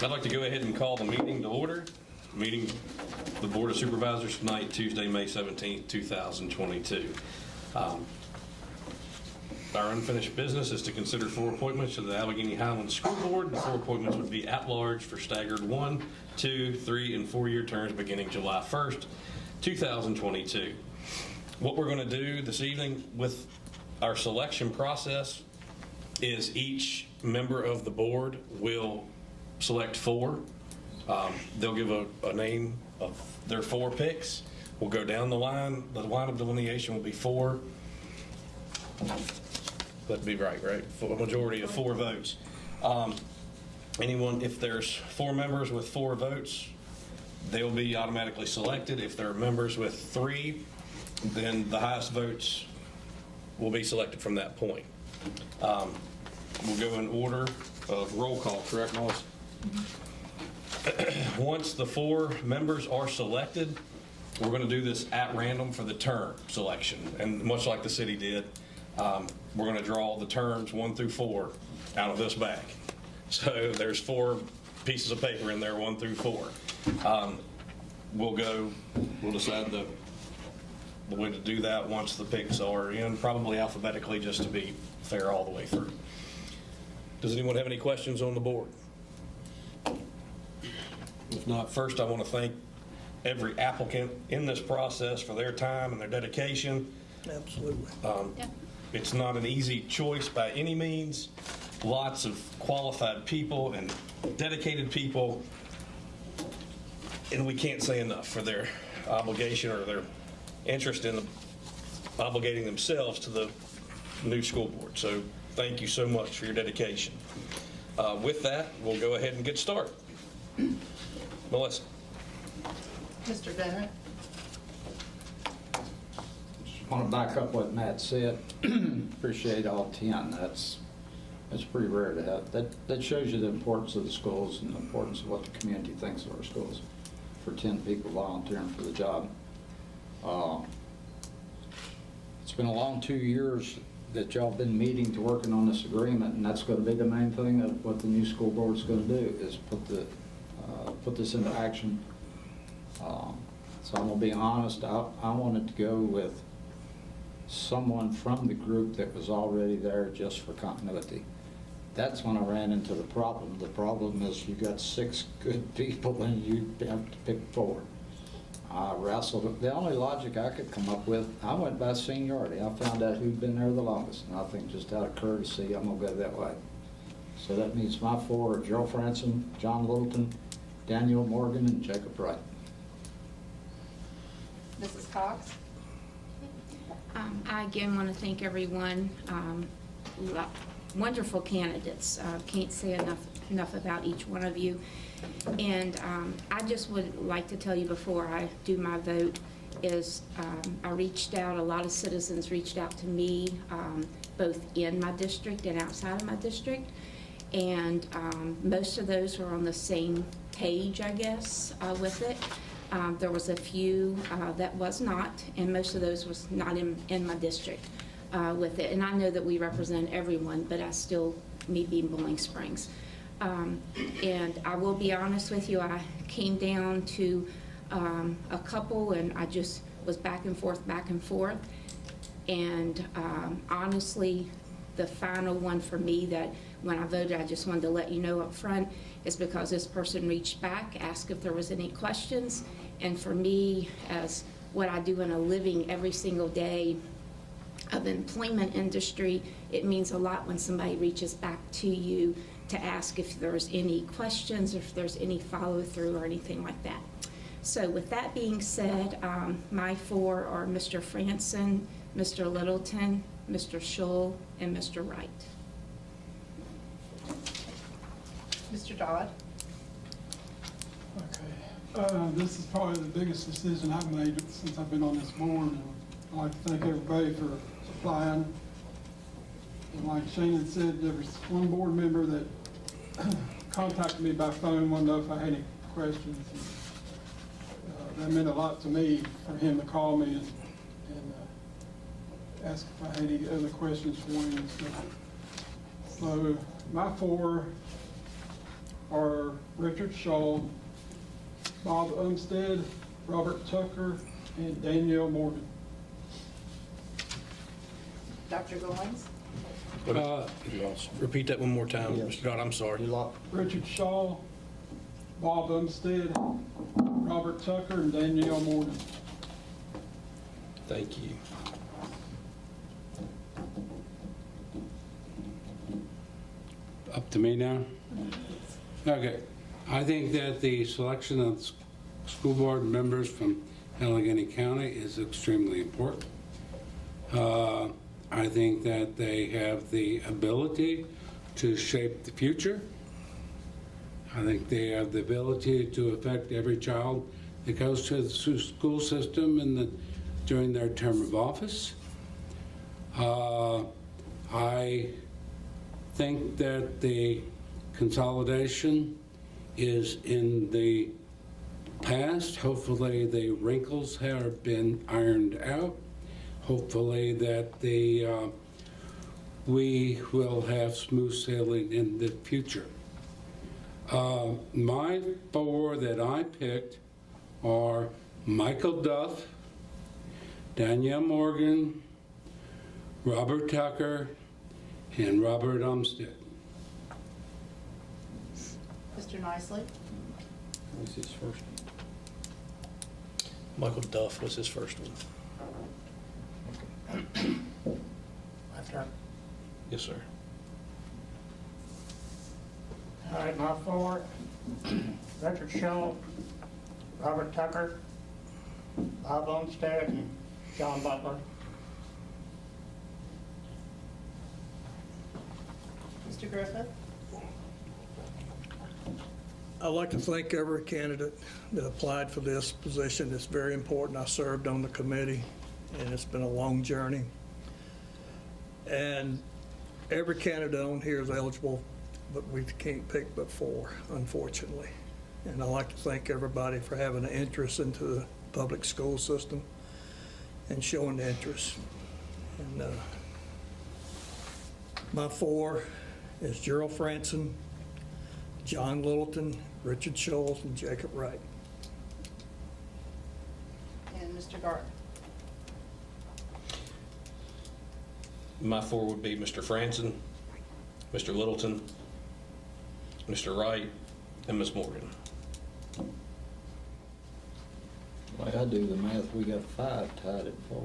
I'd like to go ahead and call the meeting to order. Meeting the Board of Supervisors tonight, Tuesday, May 17th, 2022. Our unfinished business is to consider 4 appointments to the Alleghany HIGHLANDS School Board. The 4 appointments would be at large for staggered 1, 2, 3, and 4-year terms beginning July 1st, 2022. What we're going to do this evening with our selection process is each member of the board will select 4. They'll give a name of their 4 picks. We'll go down the line. The line of delineation will be 4. That'd be right? For a majority of 4 votes. Anyone, if there's 4 members with 4 votes, they'll be automatically selected. If there are members with 3, then the highest votes will be selected from that point. We'll go in order of roll call, correct, Melissa? Once the 4 members are selected, we're going to do this at random for the term selection. And much like the city did, we're going to draw the terms 1 through 4 out of this bag. So there's 4 pieces of paper in there, 1 through 4. We'll decide the way to do that once the picks are in, probably alphabetically just to be fair all the way through. Does anyone have any questions on the board? If not, first I want to thank every applicant in this process for their time and their dedication. Absolutely. It's not an easy choice by any means. Lots of qualified people and dedicated people, and we can't say enough for their obligation or their interest in obligating themselves to the new school board. So thank you so much for your dedication. With that, we'll go ahead and get started. Melissa. Mr. Bennett. I want to back up what Matt said. Appreciate all 10. That's pretty rare to have. That shows you the importance of the schools and the importance of what the community thinks of our schools for 10 people volunteering for the job. It's been a long 2 years that y'all been meeting to working on this agreement, and that's going to be the main thing of what the new school board is going to do is put this into action. So I'm going to be honest, I wanted to go with someone from the group that was already there just for continuity. That's when I ran into the problem. The problem is you got 6 good people and you have to pick 4. I wrestled. The only logic I could come up with, I went by seniority. I found out who'd been there the longest, and I think just out of courtesy, I'm going to go that way. So that means my 4 are Gerald Franson, John Littleton, Danielle Morgan, and Jacob Wright. Mrs. Cox. I again want to thank everyone. Wonderful candidates. Can't say enough about each one of you. And I just would like to tell you before I do my vote is I reached out, a lot of citizens reached out to me, both in my district and outside of my district. And most of those were on the same page, I guess, with it. There was a few that was not, and most of those was not in my district with it. And I know that we represent everyone, but I still, me being Bowling Springs. And I will be honest with you, I came down to a couple and I just was back and forth. And honestly, the final one for me that when I voted, I just wanted to let you know up front, is because this person reached back, asked if there was any questions. And for me, as what I do in a living every single day of employment industry, it means a lot when somebody reaches back to you to ask if there's any questions, or if there's any follow-through or anything like that. So with that being said, my 4 are Mr. Franson, Mr. Littleton, Mr. Shull, and Mr. Wright. Mr. Dodd. Okay. This is probably the biggest decision I've made since I've been on this board. And I'd like to thank everybody for applying. And like Shannon said, there was one board member that contacted me by phone, wanted to know if I had any questions. That meant a lot to me for him to call me and ask if I had any other questions for him and stuff. So my 4 are Richard Shull, Bob Umstead, Robert Tucker, and Danielle Morgan. Dr. Goins? Repeat that one more time, Yes. Mr. Dodd, I'm sorry. You lot, Richard Shaw, Bob Umstead, Robert Tucker, and Danielle Morgan. Thank you. Up to me now? Okay. I think that the selection of school board members from Alleghany County is extremely important. I think that they have the ability to shape the future. I think they have the ability to affect every child that goes to the school system during their term of office. I think that the consolidation is in the past. Hopefully the wrinkles have been ironed out. Hopefully that we will have smooth sailing in the future. My four that I picked are Michael Duff, Danielle Morgan, Robert Tucker, and Robert Umstead. Mr. Nicely? who's his first? Michael Duff was his first one. My turn. Yes, sir. All right, my four, Richard Shull, Robert Tucker, Bob Olmsted, and John Butler. Mr. Griffith? I'd like to thank every candidate that applied for this position. It's very important. I served on the committee, and it's been a long journey. And every candidate on here is eligible, but we can't pick but four, unfortunately. And I'd like to thank everybody for having an interest into the public school system and showing the interest. And my four is Gerald Franson, John Littleton, Richard Shull, and Jacob Wright. And Mr. Gardner? My four would be Mr. Franson, Mr. Littleton, Mr. Wright, and Ms. Morgan. The way I do the math, we got 5 tied at 4.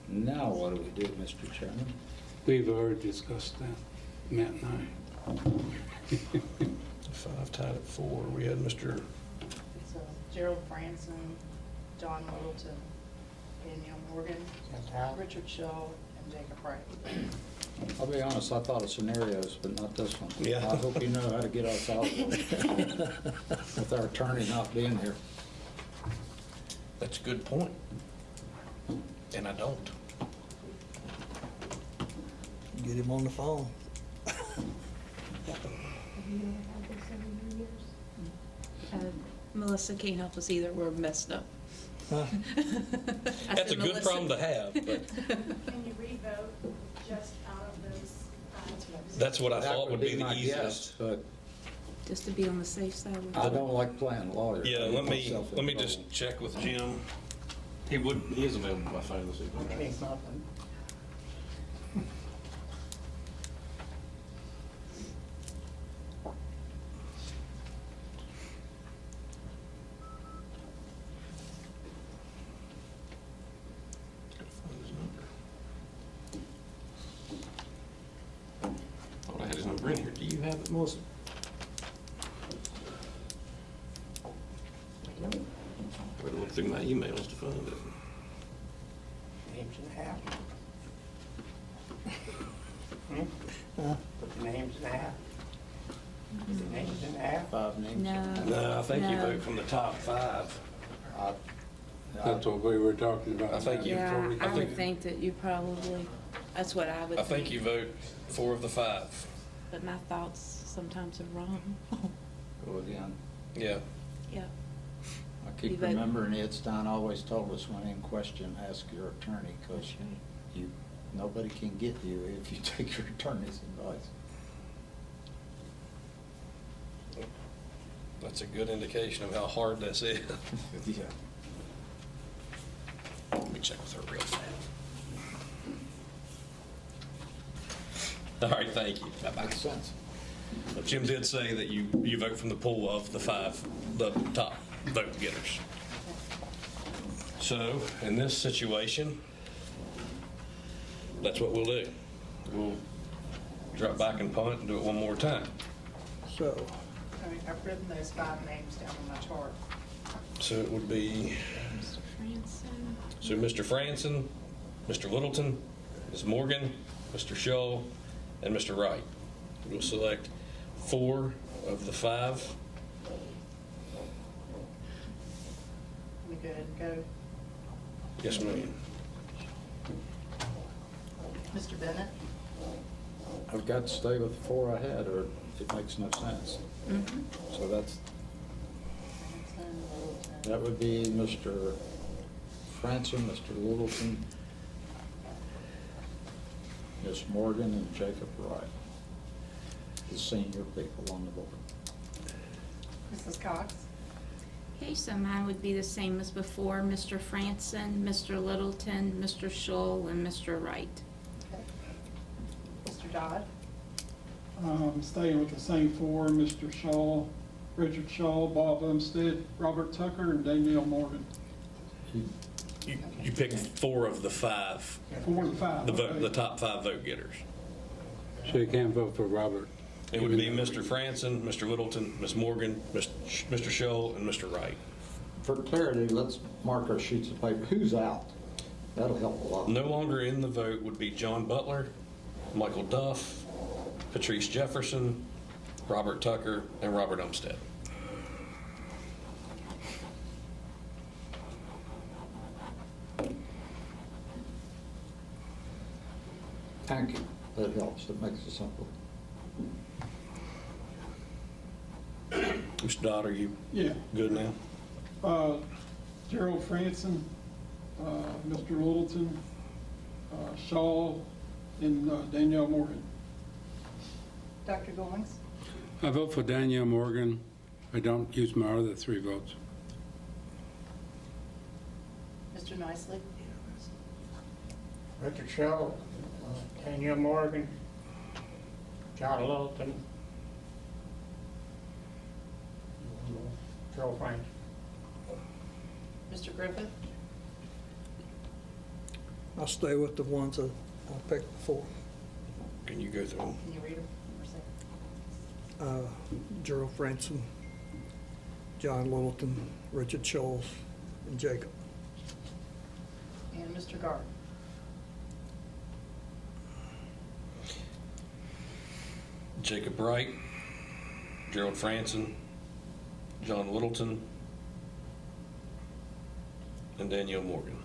Now what do we do, Mr. Chairman? We've already discussed that, Matt and I. 5 tied at 4. We had Mr. So Gerald Franson, John Littleton, Danielle Morgan, Richard Shaw, and Jacob Wright. I'll be honest, I thought of scenarios, but not this one. Yeah. I hope you know how to get us out with our attorney not being here. That's a good point. And I don't. Get him on the phone. Melissa can't help us either, we're messed up. Huh? I That's said a good Melissa. problem to have, but Can you revote just out of those 5? that's what I That thought would be the my easiest. guess, but Just to be on the safe side. I don't like playing lawyer. Yeah, I let get me myself in trouble. just check with Jim. He is available by phone this evening. Ain't nothing. Gotta find his number. Thought I had his number in here. Do you have it, Melissa? I gotta look through my emails to find it. Names in half. Put the names in half. Put the names in half. 5 names. No. No, I think you No. vote from the top 5. That's what we were talking about. I think you- Yeah, I I think- would think that you probably, that's what I would I think. think you vote 4 of the 5. But my thoughts sometimes are wrong. Go again. Yeah. Yeah. I You keep vote. remembering Ed Stein always told us when in question, ask your attorney, because That's right. nobody can get you if you take your attorney's advice. That's a good indication of how hard this is. Yeah. Let me check with her real fast. All right, thank you. Bye-bye. Makes sense. Jim did say that you vote from the pool of the top vote getters. So, in this situation, that's what we'll do. We'll drop back and punt and do it one more time. So, I mean, I've written those 5 names down on my chart. So it would be, Mr. Franson. so Mr. Franson, Mr. Littleton, Ms. Morgan, Mr. Shull, and Mr. Wright. We'll select 4 of the 5. Let me go ahead and go. Yes, ma'am. Mr. Bennett, I've got to stay with the 4 I had, or it makes no sense. So that's, Franson, Littleton. that would be Mr. Franson, Mr. Littleton, Ms. Morgan, and Jacob Wright, the senior people on the board. Mrs. Cox, Okay, so mine would be the same as before, Mr. Franson, Mr. Littleton, Mr. Shull, and Mr. Wright. okay. Mr. Dodd, Staying with the same 4, Mr. Shull, Richard Shull, Bob Umstead, Robert Tucker, and Danielle Morgan. You picked 4 of the 5, 4 and 5. the top 5 vote getters. So you can't vote for Robert. It would be Mr. Franson, Mr. Littleton, Ms. Morgan, Mr. Shull, and Mr. Wright. For clarity, let's mark our sheets of paper. Who's out? That'll help a lot. No longer in the vote would be John Butler, Michael Duff, Patrice Jefferson, Robert Tucker, and Robert Umstead. Thank you. That helps. It makes it simple. Mr. Dodd, are you Yeah. good now? Gerald Franson, Mr. Littleton, Shaw, and Danielle Morgan. Dr. Goings, I vote for Danielle Morgan. I don't use my other 3 votes. Mr. Nicely, Richard Shull, Danielle Morgan, John Littleton, Gerald Franson. Mr. Griffith, I'll stay with the ones that I picked before. Can you go through them? can you read them? Or say? Gerald Franson, John Littleton, Richard Scholes, and Jacob. And Mr. Gard. Jacob Wright, Gerald Franson, John Littleton, and Danielle Morgan.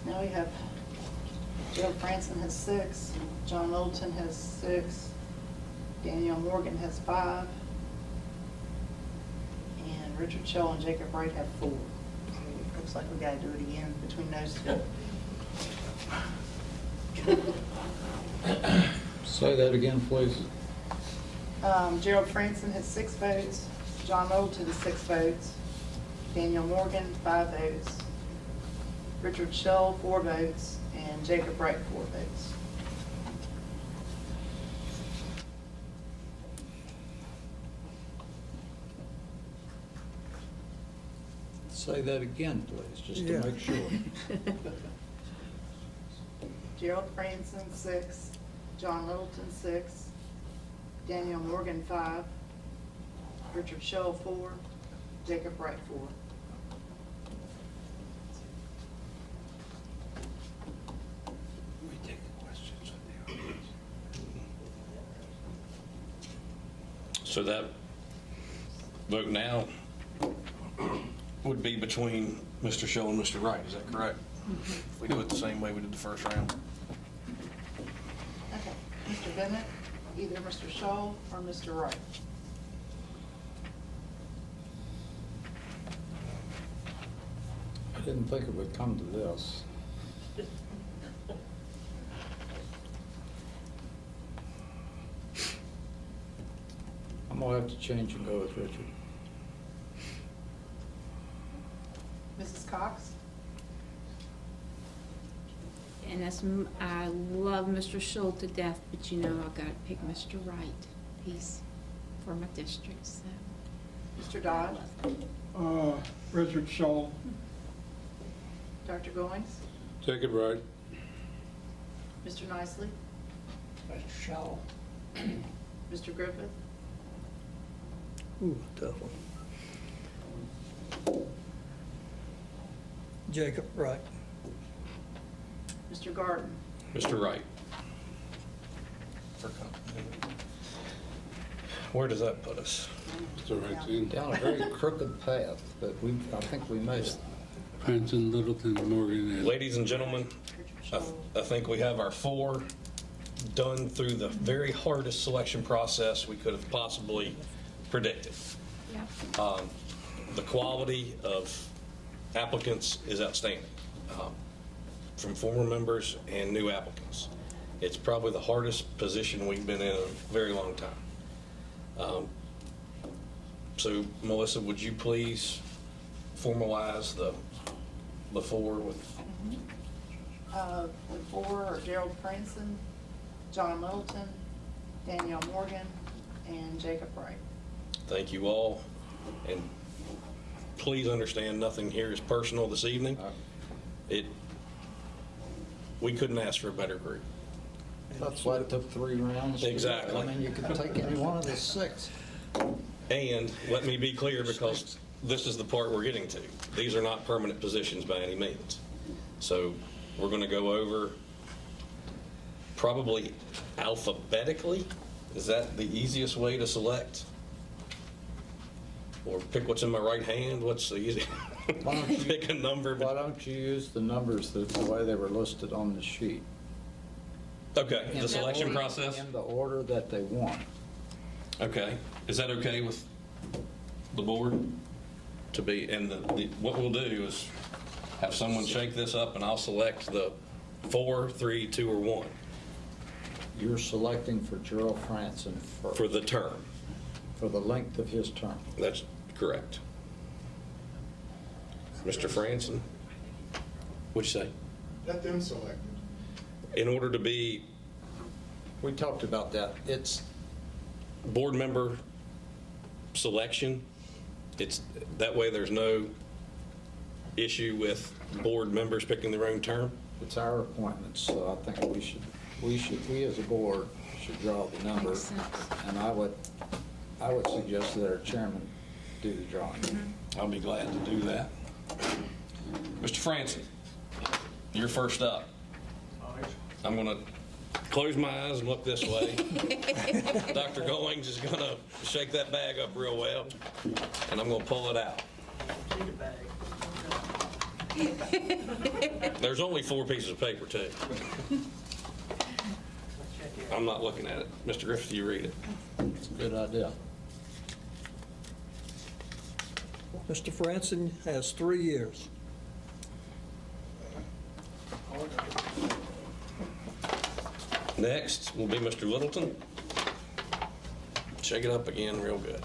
Now we have Gerald Franson has 6, John Littleton has 6, Danielle Morgan has 5, and Richard Shull and Jacob Wright have 4. So it looks like we gotta do it again between those 2. Say that again, please. Gerald Franson has 6 votes, John Littleton has 6 votes, Danielle Morgan 5 votes, Richard Shull 4 votes, and Jacob Wright 4 votes. Say that again, please, just Yeah. to make sure. Gerald Franson 6, John Littleton 6, Danielle Morgan 5, Richard Shull 4, Jacob Wright 4. We take the questions from the audience. So that vote now would be between Mr. Shull and Mr. Wright, is that correct? If we do it the same way we did the first round. Okay, Mr. Bennett, either Mr. Shull or Mr. Wright. I didn't think it would come to this. We'll have to change and go with Richard. Mrs. Cox? And I love Mr. Shull to death, but you know I've got to pick Mr. Wright. He's for my district, so. Mr. Dodge? Richard Shull. Dr. Goings? Jacob Wright. Mr. Nicely? Mr. Shaw. Mr. Griffith? Ooh, tough one. Jacob Wright. Mr. Garden? Mr. Wright. Where does that put us? Mr. Wright. Down a very crooked path, but I think we made it. Franson, Littleton, Morgan, and Ladies and gentlemen, I think we have our 4 done through the very hardest selection process we could have possibly predicted. Yep. The quality of applicants is outstanding, from former members and new applicants. It's probably the hardest position we've been in a very long time. So Melissa, would you please formalize the 4 with, The 4 are Gerald Franson, John Littleton, Danielle Morgan, and Jacob Wright. thank you all. And please understand, nothing here is personal this evening. We couldn't ask for a better group. That's why it took 3 rounds. Exactly. I mean, you could take any one of the 6. And let me be clear, because this is the part we're getting to. These are not permanent positions by any means. So we're going to go over probably alphabetically. Is that the easiest way to select? Or pick what's in my right hand? What's the easy? Why don't you- Pick a number. Why don't you use the numbers the way they were listed on the sheet? Okay, the selection order- process? In the order that they want. Okay, is that okay with the board to be, and what we'll do is have someone shake this up and I'll select the 4, 3, 2, or 1 You're selecting for Gerald Franson for first, the term. for the length of his term. That's correct. Mr. Franson, what'd you say? Let them select it. In order to be We talked about that. It's, board member selection, it's, that way there's no issue with board members picking their own term. it's our appointments, so I think we as a board should draw the number. Makes sense. And I would suggest that our chairman do the drawing. I'll be glad to do that. Mr. Franson, you're first up. I'm going to close my eyes and look this way. Dr. Goings is going to shake that bag up real well, and I'm going to pull it out. There's only 4 pieces of paper, too. I'm not looking at it. Mr. Griffith, you read it. It's a good idea. Mr. Franson has 3 years. Next will be Mr. Littleton. Shake it up again real good.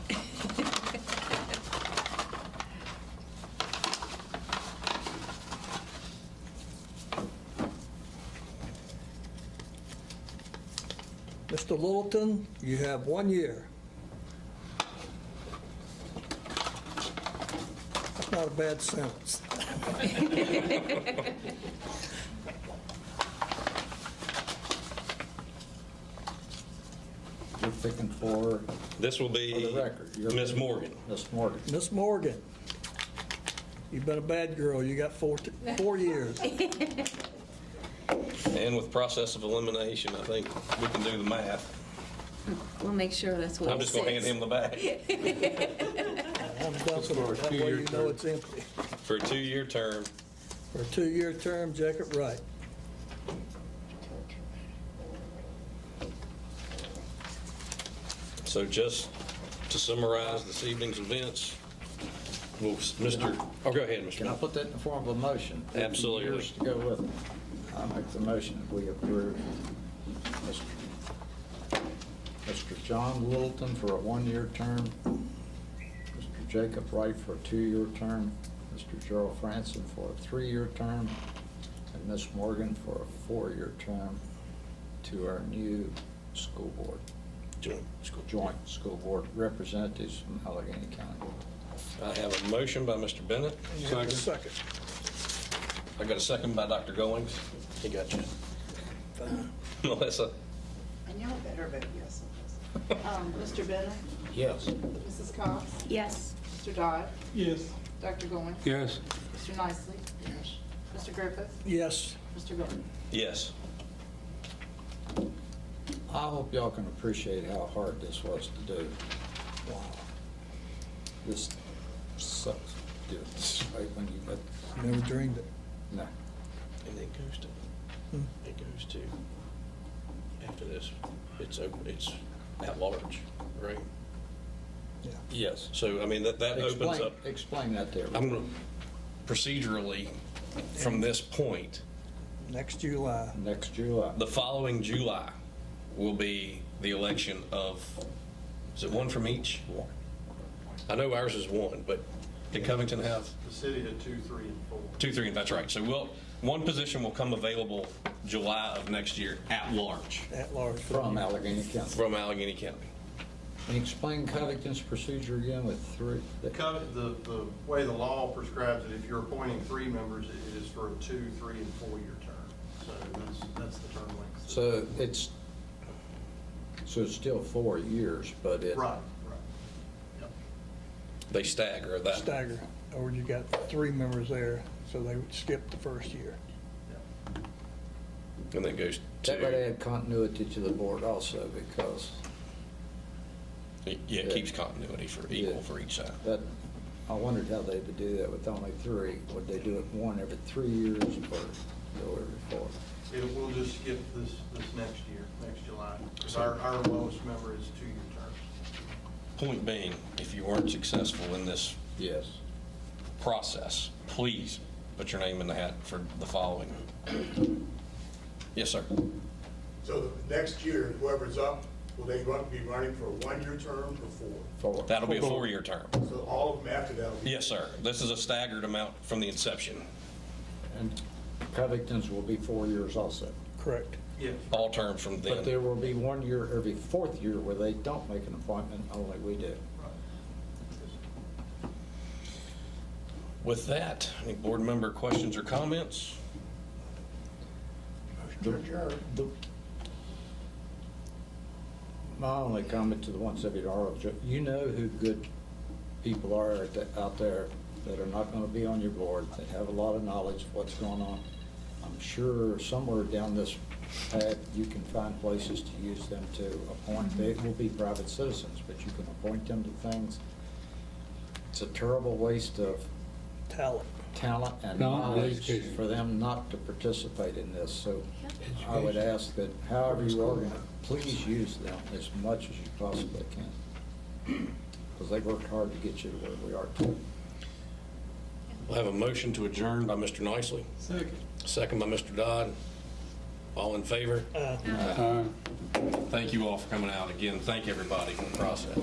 Mr. Littleton, you have 1 year. That's not a bad sentence. You're picking for This will the be record. You're Ms. picking- Morgan. Miss Morgan. Miss Morgan, you've been a bad girl. You got 4 years. And with process of elimination, I think we can do the math. We'll make sure that's what I'm it just going to hand says. him the bag I'm dumping for a it. That way 2-year you know term. it's empty. for a 2-year term. For a 2-year term, Jacob Wright. So just to summarize this evening's events, well, Mr. Oh, go ahead, Mr. Can I put that in the form of a motion? Absolutely. Years to go with it. I make the motion that we approve Mr. John Littleton for a 1-year term, Mr. Jacob Wright for a 2-year term, Mr. Gerald Franson for a 3-year term, and Ms. Morgan for a 4-year term to our new school board, joint school board representatives from Alleghany County. I have a motion by Mr. Bennett. Second. I got a second by Dr. Goings. He got you. Melissa? And y'all better vote yes on this. Mr. Bennett, Yes. Mrs. Cox, Yes. Mr. Dodd, Yes. Dr. Goins, Yes. Mr. Nicely. Yes. Mr. Griffith, Yes. Mr. Gordon. Yes. I hope y'all can appreciate how hard this was to do. Wow. This sucks, dude. Right when you got, Never dreamed it. no. And it goes to, after this, it's at large, right? Yeah. Yes. So, I mean, that opens up. Explain that there. I'm going to, procedurally, from this point, Next July. Next July. the following July will be the election of, is it one from each? I know ours is one, but did Covington have? The city had 2, 3, and 4. 2, 3, that's right. So one position will come available July of next year at large At large. From Alleghany County. from Alleghany County. Can you explain Covington's procedure again with 3? The way the law prescribes it, if you're appointing 3 members, it is for a 2, 3, and 4-year term. So that's the term length. So it's still 4 years, but it. Right. Yep. They stagger that. Stagger, or you got 3 members there, so they would skip the first year. Yep. And then goes That would to, add continuity to the board also, because yeah, it keeps continuity for equal Yeah. for each side. that, I wondered how they would do that with only 3. Would they do it one every 3 years or go every 4? We'll just skip this next year, next July, because our lowest member is 2-year terms. Point being, if you weren't successful in this Yes. process, please put your name in the hat for the following. Yes, sir. So the next year, whoever's up, will they be running for a 1-year term or 4? 4. That'll be a 4-year term. So all of them after that will be. Yes, sir. This is a staggered amount from the inception. And Covington's will be 4 years also. Correct. Yes. All terms from But then. there will be 1 year every 4th year where they don't make an appointment, only we do. With that, any board member questions or comments? My only comment to the ones that are, you know who good people are out there that are not going to be on your board, that have a lot of knowledge of what's going on. I'm sure somewhere down this path, you can find places to use them to appoint. They will be private citizens, but you can appoint them to things. It's a terrible waste of talent and knowledge for them not to participate in this. So I would ask that however you are going to, please use them as much as you possibly can, because they worked hard to get you to where we are today. We'll have a motion to adjourn by Mr. Nicely, Second. second by Mr. Dodd. All in favor? Thank you all for coming out. Again, thank everybody for the process.